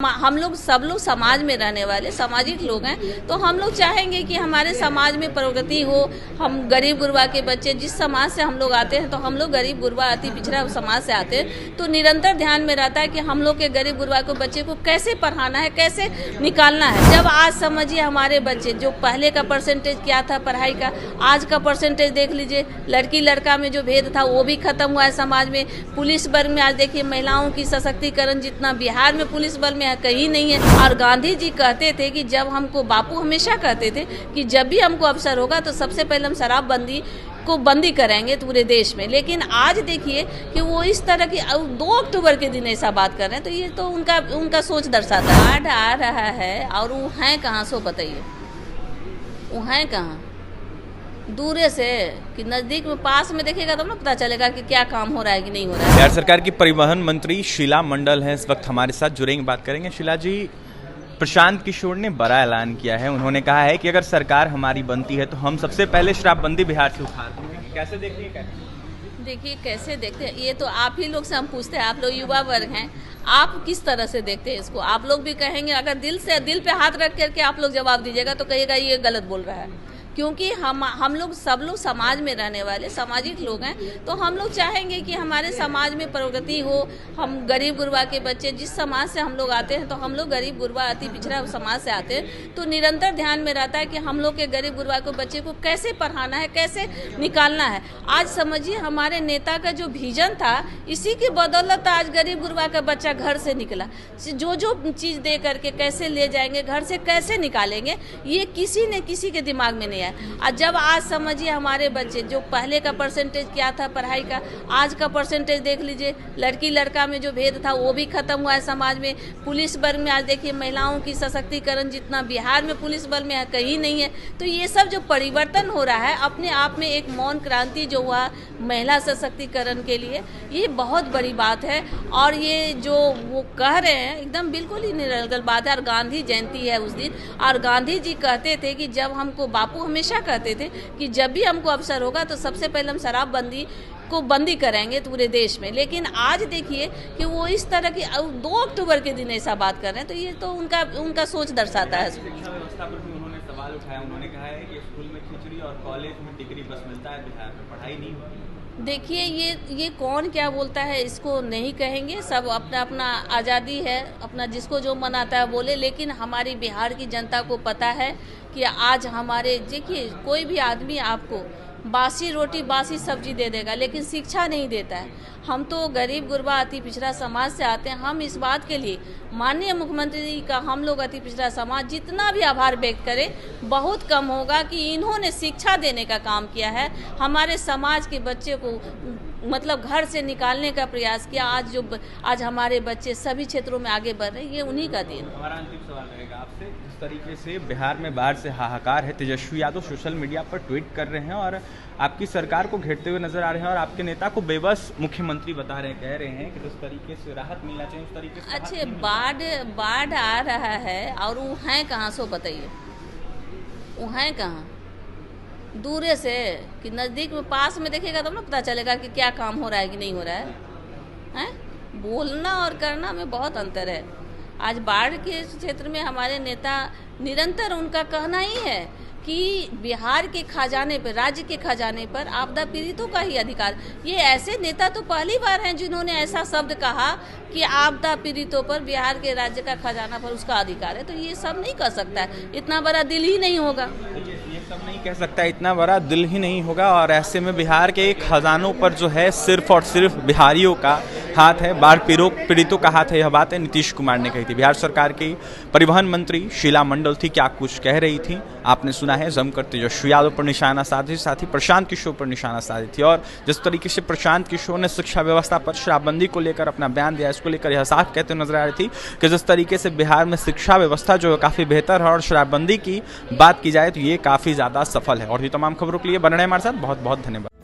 हम लोग सब लोग समाज में रहने वाले सामाजिक लोग हैं, तो हम लोग चाहेंगे कि हमारे समाज में प्रगति हो। हम गरीब गुरबा के बच्चे, जिस समाज से हम लोग आते हैं, तो हम लोग गरीब गुरबा अति पिछड़ा समाज से आते हैं, तो निरंतर ध्यान में रहता है कि हम लोग के गरीब गुरबा को बच्चे को कैसे पढ़ाना है, कैसे निकालना है। जब आज समझिए हमारे बच्चे, जो पहले का परसेंटेज क्या था पढ़ाई का, आज का परसेंटेज देख लीजिए। लड़की लड़का में जो भेद था वो भी खत्म हुआ है समाज में। पुलिस बल में आज देखिए महिलाओं की सशक्तिकरण जितना बिहार में पुलिस बल में कहीं नहीं है। और गांधी जी कहते थे कि जब हमको, बापू हमेशा कहते थे कि जब भी हमको अवसर होगा तो सबसे पहले हम शराबबंदी को बंदी करेंगे पूरे देश में। लेकिन आज देखिए कि वो इस तरह की 2 अक्टूबर के दिन ऐसा बात कर रहे हैं, तो ये तो उनका सोच दर्शाता है। बाढ़ आ रहा है और वो हैं कहाँ, सो बताइए वो हैं कहाँ? दूरे से कि नजदीक में, पास में देखिएगा तब ना पता चलेगा कि क्या काम हो रहा है कि नहीं हो रहा है। बिहार सरकार की परिवहन मंत्री शीला मंडल हैं इस वक्त हमारे साथ, जुड़ेंगे, बात करेंगे। शीला जी, प्रशांत किशोर ने बड़ा ऐलान किया है। उन्होंने कहा है कि अगर सरकार हमारी बनती है तो हम सबसे पहले शराबबंदी बिहार से उखाड़ देंगे। कैसे देखते हैं? देखिए कैसे देखते हैं, ये तो आप ही लोग से हम पूछते हैं। आप लोग युवा वर्ग हैं, आप किस तरह से देखते हैं इसको? आप लोग भी कहेंगे, अगर दिल पे हाथ रख करके आप लोग जवाब दीजिएगा तो कहिएगा ये गलत बोल रहा है। क्योंकि हम लोग सब लोग समाज में रहने वाले सामाजिक लोग हैं, तो हम लोग चाहेंगे कि हमारे समाज में प्रगति हो। हम गरीब गुरबा के बच्चे, जिस समाज से हम लोग आते हैं, तो हम लोग गरीब गुरबा अति पिछड़ा समाज से आते हैं, तो निरंतर ध्यान में रहता है कि हम लोग के गरीब गुरबा को बच्चे को कैसे पढ़ाना है, कैसे निकालना है। आज समझिए हमारे नेता का जो विजन था, इसी की बदौलत आज गरीब गुरबा का बच्चा घर से निकला। जो चीज़ दे करके कैसे ले जाएंगे, घर से कैसे निकालेंगे, ये किसी ने किसी के दिमाग में नहीं आया। जब आज समझिए हमारे बच्चे, जो पहले का परसेंटेज क्या था पढ़ाई का, आज का परसेंटेज देख लीजिए। लड़की लड़का में जो भेद था वो भी खत्म हुआ है समाज में। पुलिस बल में आज देखिए महिलाओं की सशक्तिकरण जितना बिहार में पुलिस बल में कहीं नहीं है। तो ये सब जो परिवर्तन हो रहा है, अपने आप में एक मौन क्रांति जो हुआ महिला सशक्तिकरण के लिए, ये बहुत बड़ी बात है। और ये जो वो कह रहे हैं एकदम बिल्कुल ही निरागल बात है। और गांधी जयंती है उस दिन, और गांधी जी कहते थे कि जब हमको, बापू हमेशा कहते थे कि जब भी हमको अवसर होगा तो सबसे पहले हम शराबबंदी को बंदी करेंगे पूरे देश में। लेकिन आज देखिए कि वो इस तरह की 2 अक्टूबर के दिन ऐसा बात कर रहे हैं, तो ये तो उनका सोच दर्शाता है। शिक्षा व्यवस्था पर भी उन्होंने सवाल उठाया। उन्होंने कहा है कि स्कूल में खिचड़ी और कॉलेज में डिग्री बस मिलता है, बिहार में पढ़ाई नहीं होती। देखिए ये कौन क्या बोलता है, इसको नहीं कहेंगे। सब अपना अपना आज़ादी है, अपना जिसको जो मन आता है बोले। लेकिन हमारी बिहार की जनता को पता है कि आज हमारे, देखिए कोई भी आदमी आपको बासी रोटी बासी सब्जी दे देगा, लेकिन शिक्षा नहीं देता है। हम तो गरीब गुरबा अति पिछड़ा समाज से आते हैं। हम इस बात के लिए माननीय मुख्यमंत्री जी का, हम लोग अति पिछड़ा समाज जितना भी आभार व्यक्त करें बहुत कम होगा कि इन्होंने शिक्षा देने का काम किया है। हमारे समाज के बच्चे को मतलब घर से निकालने का प्रयास किया। आज हमारे बच्चे सभी क्षेत्रों में आगे बढ़ रहे हैं, ये उन्हीं का दिन। हमारा अंतिम सवाल रहेगा आपसे, जिस तरीके से बिहार में बाढ़ से हाहाकार है, तेजस्वी यादव सोशल मीडिया पर ट्वीट कर रहे हैं और आपकी सरकार को घेरते हुए नजर आ रहे हैं और आपके नेता को बेबस मुख्यमंत्री बता रहे हैं, कह रहे हैं कि जिस तरीके से राहत मिलना चाहिए उस तरीके से। अच्छे, बाढ़ आ रहा है और वो हैं कहाँ, सो बताइए वो हैं कहाँ? दूरे से कि नज़दीक में, पास में देखिएगा तब ना पता चलेगा कि क्या काम हो रहा है कि नहीं हो रहा है। हैं, बोलना और करना में बहुत अंतर है। आज बाढ़ के क्षेत्र में हमारे नेता निरंतर, उनका कहना ही है कि बिहार के खजाने पर, राज्य के खजाने पर आपदा पीड़ितों का ही अधिकार। ये ऐसे नेता तो पहली बार हैं जिन्होंने ऐसा शब्द कहा कि आपदा पीड़ितों पर बिहार के राज्य का खजाना पर उसका अधिकार है। तो ये सब नहीं कर सकता है, इतना बड़ा दिल ही नहीं होगा। ये सब नहीं कह सकता, इतना बड़ा दिल ही नहीं होगा। और ऐसे में बिहार के खजानों पर जो है सिर्फ और सिर्फ बिहारियों का हाथ है, बाढ़ पीड़ितों का हाथ है। यह बात है नीतीश कुमार ने कही थी। बिहार सरकार की परिवहन मंत्री शीला मंडल थी, क्या कुछ कह रही थी आपने सुना है। जमकर तेजस्वी यादव पर निशाना साधी, साथ ही प्रशांत किशोर पर निशाना साधी थी। और जिस तरीके से प्रशांत किशोर ने शिक्षा व्यवस्था पर शराबबंदी को लेकर अपना बयान दिया, इसको लेकर यह साफ कहते नजर आ रही थी कि जिस तरीके से बिहार में शिक्षा व्यवस्था जो है काफ़ी बेहतर है और शराबबंदी की बात की जाए तो ये काफ़ी ज़्यादा सफल है। और ये तमाम खबरों के लिए बने रहे हमारे साथ। बहुत बहुत धन्यवाद।